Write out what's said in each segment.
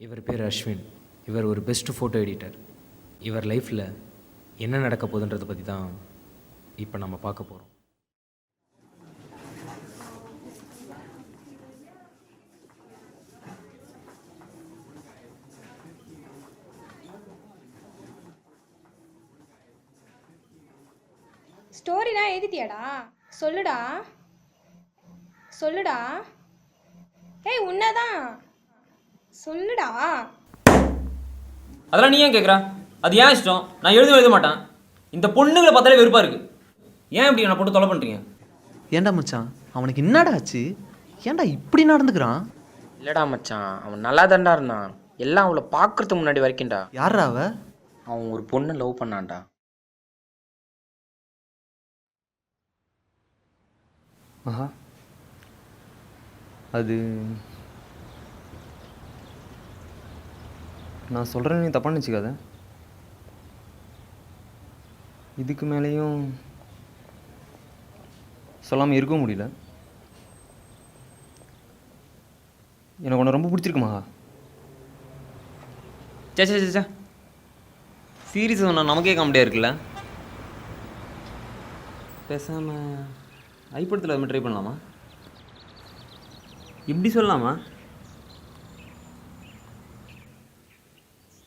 இவர் பேர் அஸ்வின். இவர் ஒரு பெஸ்ட் ஃபோட்டோ எடிட்டர். இவர் லைஃப்பில் என்ன நடக்க போகுதுன்றதை பற்றி தான் இப்போ நம்ம பார்க்க போகிறோம். ஸ்டோரிலாம் எழுதிட்டியாடா? சொல்லுடா சொல்லுடா. ஏய் உன்னதான் சொல்லுடா. அதெல்லாம் நீ ஏன் கேட்குற? அது ஏன் இஷ்டம். நான் எழுத மாட்டேன். இந்த பொண்ணுங்களை பார்த்தாலே வெறுப்பாக இருக்குது. ஏன் இப்படி என்னை போட்டு தொலை பண்ணுறீங்க? ஏன்டா மச்சான், அவனுக்கு என்னடா ஆச்சு? ஏன்டா இப்படி நடந்துக்கிறான்? இல்லடா மச்சான், அவன் நல்லா தான்டா இருந்தான். எல்லாம் அவளை பார்க்கறதுக்கு முன்னாடி வரைக்கும்டா. யாரா அவ? அவன் ஒரு பொண்ணை லவ் பண்ணான்டா. ஆஹா, அது நான் சொல்கிறேன், நீ தப்பாக நினச்சிக்காத. இதுக்கு மேலேயும் சொல்லாமல் இருக்க முடியல. எனக்கு உன்னை ரொம்ப பிடிச்சிருக்குமா? சே சே சே சீரியஸ் சொன்னால் நமக்கே காமெடியாக இருக்குல்ல. பேசாமல் ஐப்படத்தில் ட்ரை பண்ணலாமா? இப்படி சொல்லலாமா?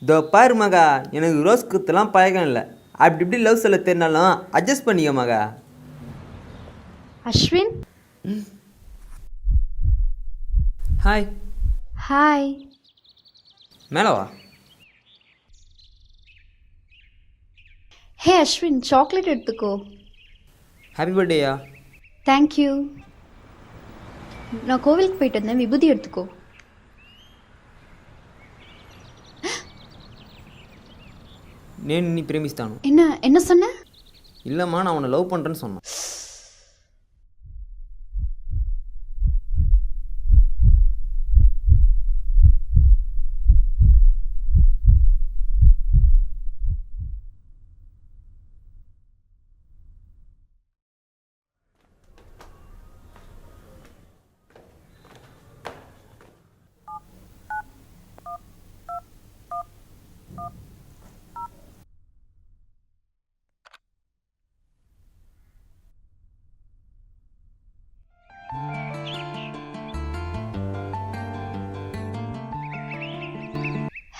இதோ பாரு மகா, எனக்கு ரோஸ் குத்துலாம் பழக்கம் இல்லை. அப்படி இப்படி லவ் சொல்ல தெரினாலும் அட்ஜஸ்ட் பண்ணிக்க மகா. அஸ்வின், ஹாய். ஹாய். மேலே வா. ஹே அஸ்வின், சாக்லேட் எடுத்துக்கோ. ஹாப்பி பர்த்டேயா. தேங்க்யூ. நான் கோவிலுக்கு போயிட்டு வந்தேன், விபூதி எடுத்துக்கோ. నేను నీ ప్రేమిస్తాను. என்ன என்ன சொன்ன? இல்லைம்மா, நான் உன்னை லவ் பண்ணுறேன்னு சொன்னேன்.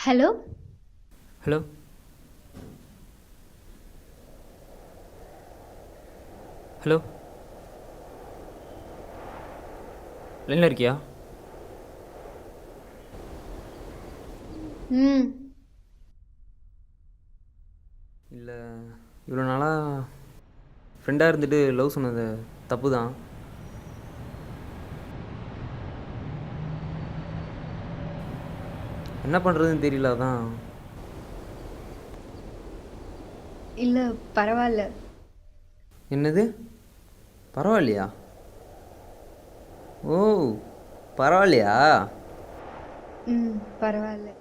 ஹலோ. ஹலோ, ஹலோ, லைனில் இருக்கியா? ம். இல்லை, இவ்வளோ நாளாக ஃப்ரெண்டாக இருந்துட்டு லவ் சொன்னது தப்பு தான். என்ன பண்ணுறதுன்னு தெரியல, அதான். இல்லை பரவாயில்ல. என்னது பரவாயில்லையா? ஓ, பரவாயில்லையா? ம், பரவாயில்ல.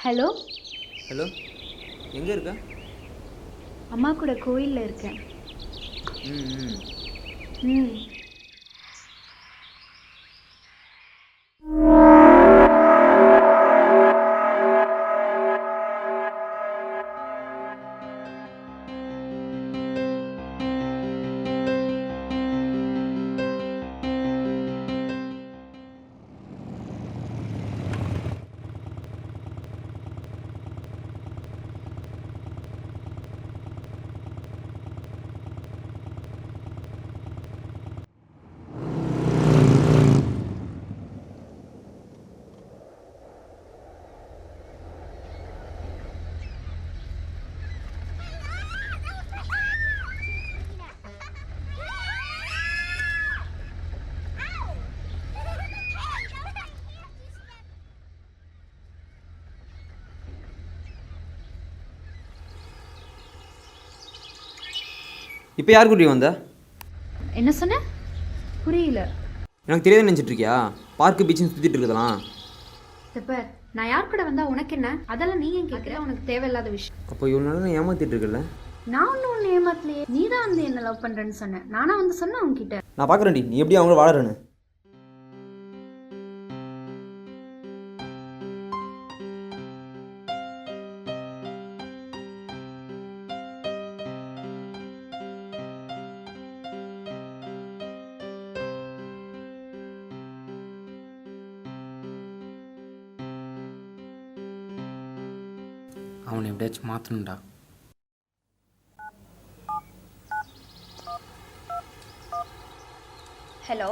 ஹலோ, ஹலோ, எங்கே இருக்க? அம்மா கூட கோயிலில் இருக்கேன். ம் ம். ம். இப்போ யார் கூட்டி வந்த? என்ன சொன்ன? புரியல. எனக்கு தெரியாதுன்னு நினச்சிட்டு இருக்கியா? பார்க்கு பீச்சுன்னு சுற்றிட்டு இருக்குதெல்லாம். தப்ப நான் யார் கூட வந்தா உனக்கு என்ன? அதெல்லாம் நீ ஏன் கேட்குற? உனக்கு தேவையில்லாத விஷயம். அப்போ இவ்வளோ நாள் நான் ஏமாத்திட்டு இருக்கல. நான் ஒன்றும் ஒன்று ஏமாத்தலையே. நீ தான் வந்து என்ன லவ் பண்ணுறேன்னு சொன்னேன். நானா வந்து சொன்னேன் உன்கிட்ட. நான் பார்க்குறேன்டி நீ எப்படி அவங்கள வாழறேன்னு. அவனை எப்படியாச்சும் மாற்றணும்டா. ஹலோ,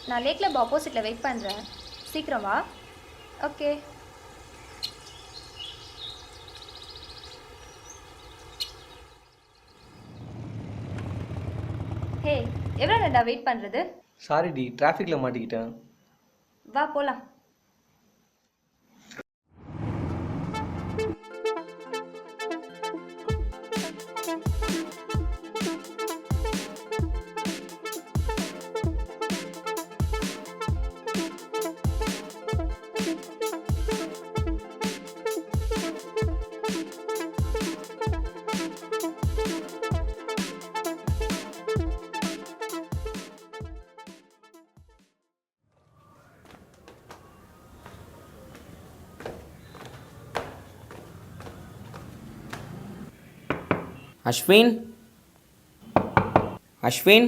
நான் லேக் கிளப் ஆப்போசிட்டில் வெயிட் பண்ணுறேன். சீக்கிரம் வா. ஓகே. ஹே, எவ்வளோ நேரம்டா வெயிட் பண்ணுறது? சாரிடி, டிராஃபிக்கில் மாட்டிக்கிட்டேன். வா போகலாம். அஸ்வின், அஸ்வின்.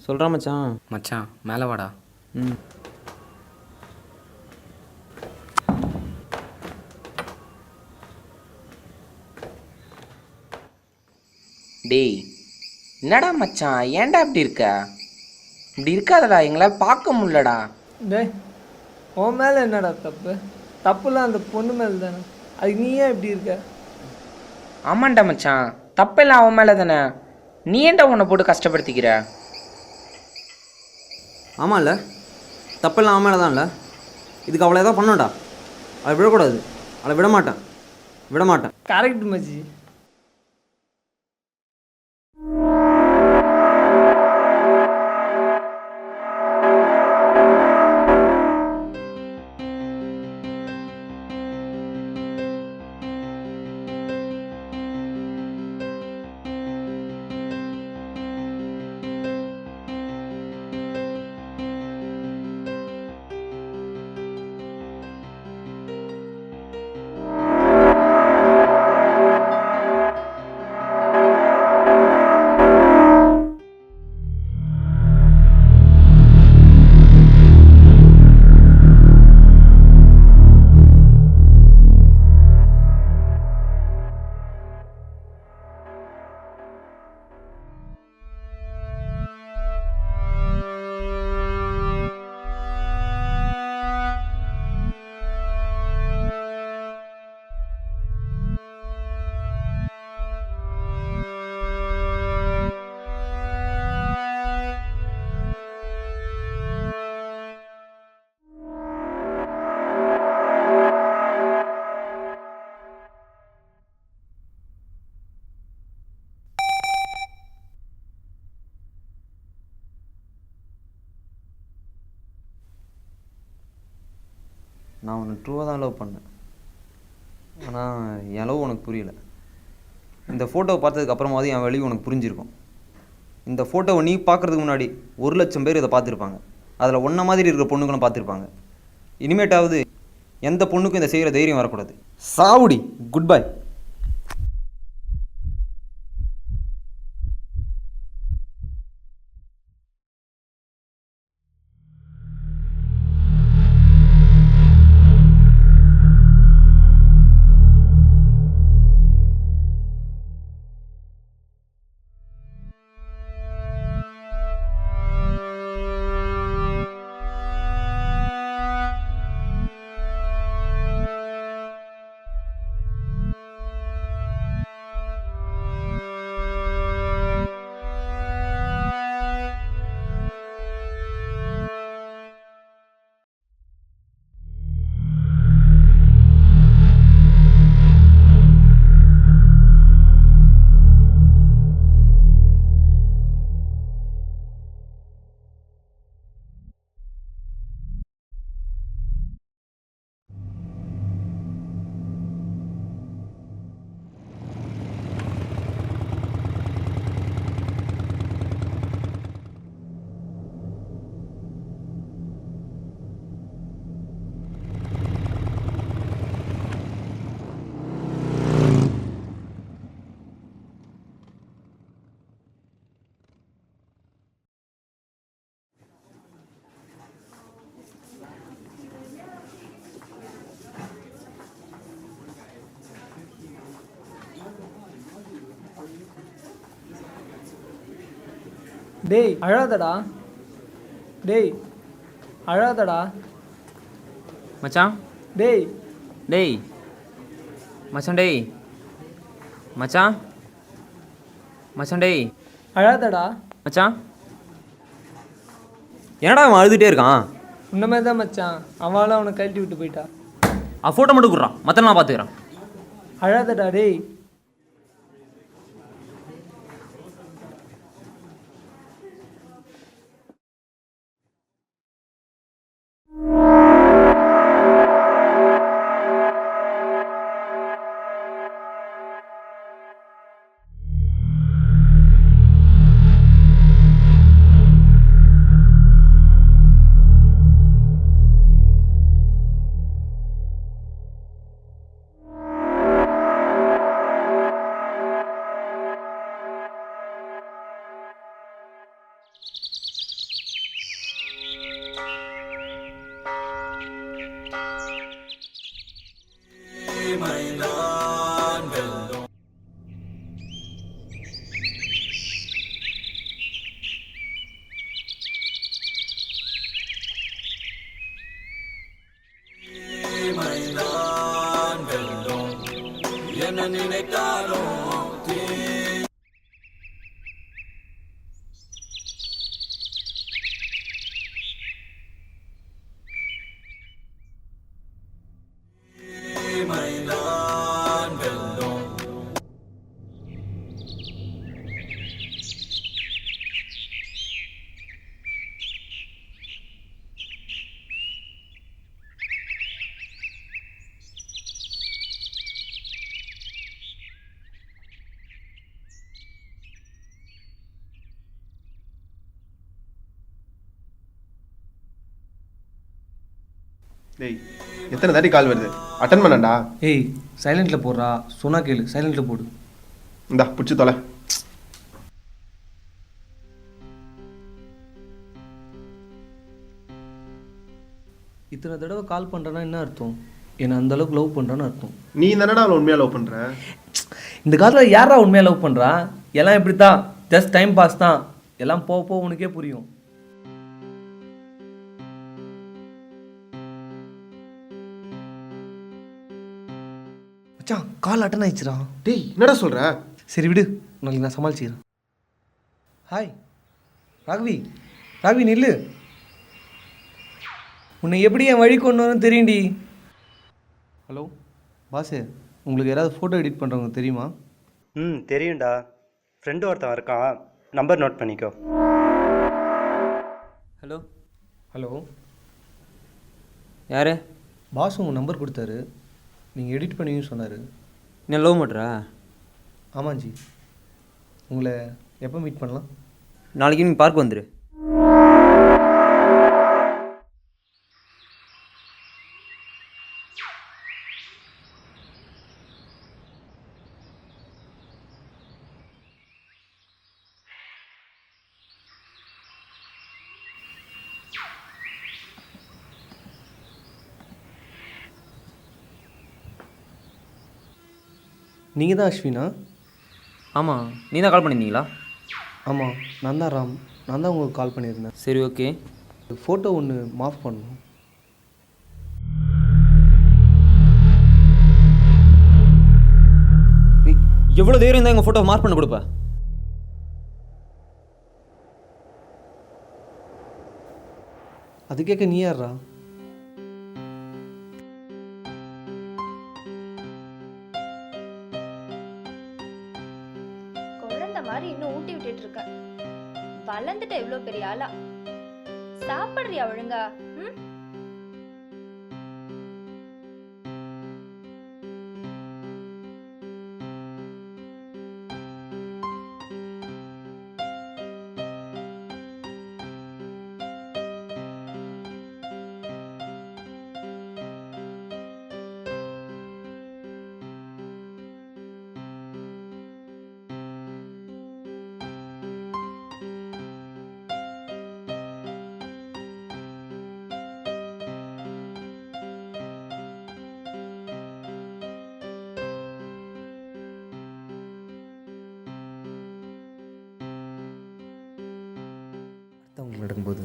சொல்கிறா மச்சான். மச்சான் மேலே வாடா. ம். டேய், என்னடா மச்சான், ஏன்டா இப்படி இருக்க? இப்படி இருக்காதடா, எங்களால் பார்க்க முடியலடா. டேய், உன் மேலே என்னடா தப்பு? தப்புலாம் அந்த பொண்ணு மேலே தானே. அதுக்கு நீ ஏன் இப்படி இருக்க? ஆமாண்டா மச்சான், தப்பெல்லாம் அவன் மேலே தானே. நீ ஏன்டா உன்னை போட்டு கஷ்டப்படுத்திக்கிற? ஆமாம் இல்லை, தப்பெல்லாம் அவன் மேலே தான் இல்லை. இதுக்கு அவளை ஏதாவது பண்ணோண்டா. அவளை விடக்கூடாது. அவளை விட மாட்டேன். கரெக்ட் மச்சி. நான் உன்னை ட்ரூவாக தான் லவ் பண்ணேன். ஆனால் என் லவ் உனக்கு புரியல. இந்த ஃபோட்டோவை பார்த்ததுக்கு அப்புறமாவது என் வழி உனக்கு புரிஞ்சிருக்கும். இந்த ஃபோட்டோவை நீ பார்க்குறதுக்கு முன்னாடி 1,00,000 பேர் இதை பார்த்துருப்பாங்க. அதில் ஒன்றை மாதிரி இருக்கிற பொண்ணுங்களும் பார்த்துருப்பாங்க. இனிமேட்டாவது எந்த பொண்ணுக்கும் இதை செய்கிற தைரியம் வரக்கூடாது. சாவுடி. Good bye. டேய் அழாதடா. டேய் அழாதடா. மச்சான் டேய் டேய் மச்சான் டேய் மச்சான் மச்சான் டேய் அழாதடா. மச்சான் என்னடா அவன் அழுதுகிட்டே இருக்கான்? உன்ன மாதிரி தான் மச்சான். அவளாம் அவனை கழட்டி விட்டு போயிட்டா. ஃபோட்டோ மட்டும் கொடுறான், மற்ற நான் பார்த்துக்கிறேன். அழாதடா டேய். டேய் எத்தனை தாட்டி கால் வருது? அட்டன் பண்ணடா. ஏய் சைலண்ட்ல போடுறா. சொன்னா கேளு, சைலண்ட்ல போடு. இந்தா பிடிச்சி தொலை. இத்தனை தடவை கால் பண்ணுறேன்னா என்ன அர்த்தம்? என்னை அந்த அளவுக்கு லவ் பண்ணுறான்னு அர்த்தம். நீ தானடா அவளை உண்மையாக லவ் பண்ணுற? இந்த காலத்தில் யாரா உண்மையாக லவ் பண்ணுறா? எல்லாம் இப்படி தான், ஜஸ்ட் டைம் பாஸ் தான். எல்லாம் போக போக உனக்கே புரியும். மச்சான் கால் அட்டன் ஆயிடுச்சுடா. டேய் என்னடா சொல்கிற? சரி விடு, நாளைக்கு நான் சமாளிச்சுக்கிறேன். ஹாய் ராகவி. ராகவி நில்லு. உன்னை எப்படி என் வழி கொண்டு வரணும் தெரியும்டி. ஹலோ பாஸு, உங்களுக்கு யாராவது ஃபோட்டோ எடிட் பண்ணுறவங்க தெரியுமா? தெரியும்டா. ஃப்ரெண்டு ஒருத்தன் இருக்கான், நம்பர் நோட் பண்ணிக்கோ. ஹலோ ஹலோ யார்? பாஸ் உங்கள் நம்பர் கொடுத்தாரு, நீங்கள் எடிட் பண்ணுவீங்கன்னு சொன்னார். என்ன லவ் பண்ணுறா? ஆமாஞ்சி. உங்களை எப்போ மீட் பண்ணலாம்? நாளைக்கு ஈவினிங் பார்க் வந்துரு. நீங்கள் தான் அஸ்வினா? ஆமாம், நீ தான் கால் பண்ணியிருந்தீங்களா? ஆமாம், நான் தான் ராம். நான் தான் உங்களுக்கு கால் பண்ணியிருந்தேன். சரி, ஓகே. ஃபோட்டோ ஒன்று மாஃப் பண்ணணும். எவ்வளோ தைரியம் தான் எங்கள் ஃபோட்டோ மார்க் பண்ண கொடுப்பா? அது கேட்க நீ யாரா? குழந்தை மாதிரி இன்னும் ஊட்டி விட்டுட்டு இருக்க. வளர்ந்துட்ட இவ்ளோ பெரிய ஆளா? சாப்பிடுறியா ஒழுங்கா? ம்? அடுத்தவங்களுக்கு நடக்கும்போது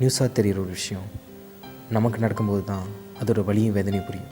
நியூஸாக தெரிகிற ஒரு விஷயம் நமக்கு நடக்கும்போது தான் அதோட வலியும் வேதனையும் புரியும்.